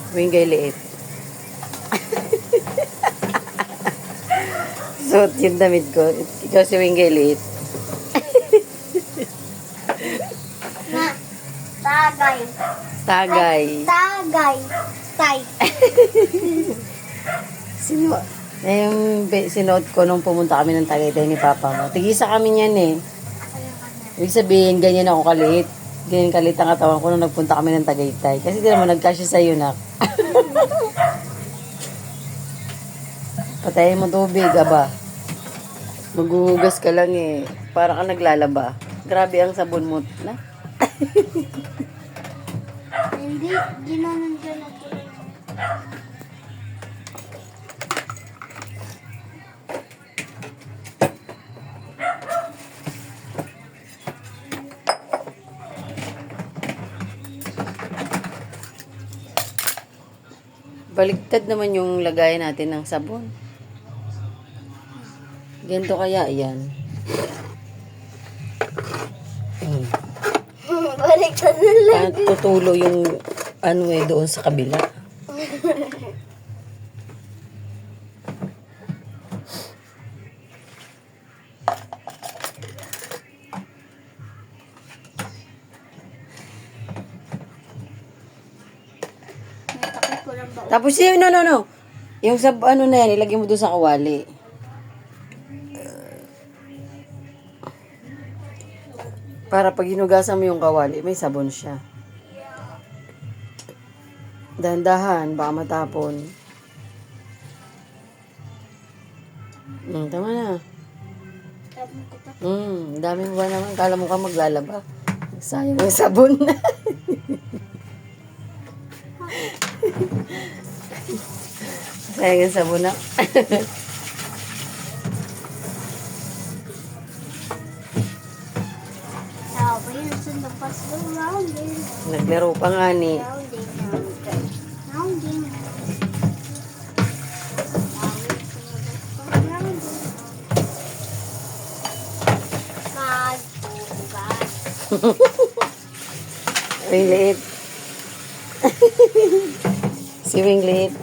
Wingay liit. Suot yung damit ko. Ikaw si Wingay liit. Na, tagay. Tagay. Tagay. Tay. Sinuot ko nung pumunta kami ng Tagaytay ni Papa mo. Tigisa kami niyan eh. Ibig sabihin, ganyan ako kaliit. Ganyan kaliit ang katawan ko nung nagpunta kami ng Tagaytay. Kasi di naman nagkasya sa'yo, nak. Patayin mo tubig, aba. Maghuhugas ka lang eh. Para ka naglalaba. Grabe ang sabon mo, na. Hindi, ginanon ka na po. Baliktad naman yung lagayan natin ng sabon. Ganito kaya yan. Baliktad na lang. At tutulo yung ano eh doon sa kabila. Natakot ko lang ba? Tapos yun, no. Yung sa ano na yan, ilagay mo doon sa kawali. Para pag hinugasan mo yung kawali, may sabon siya. Dahan-dahan, baka matapon. Tama na. Dami mo ba naman? Kala mo ka maglalaba. Sayang yung sabon. Sayang yung sabon na. Sabi yun, sundan pa sa rounding. Naglaro pa nga ni. Rounding, rounding. Rounding. Winglit. Si Winglit.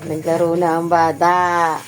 Naglaro na ang bata.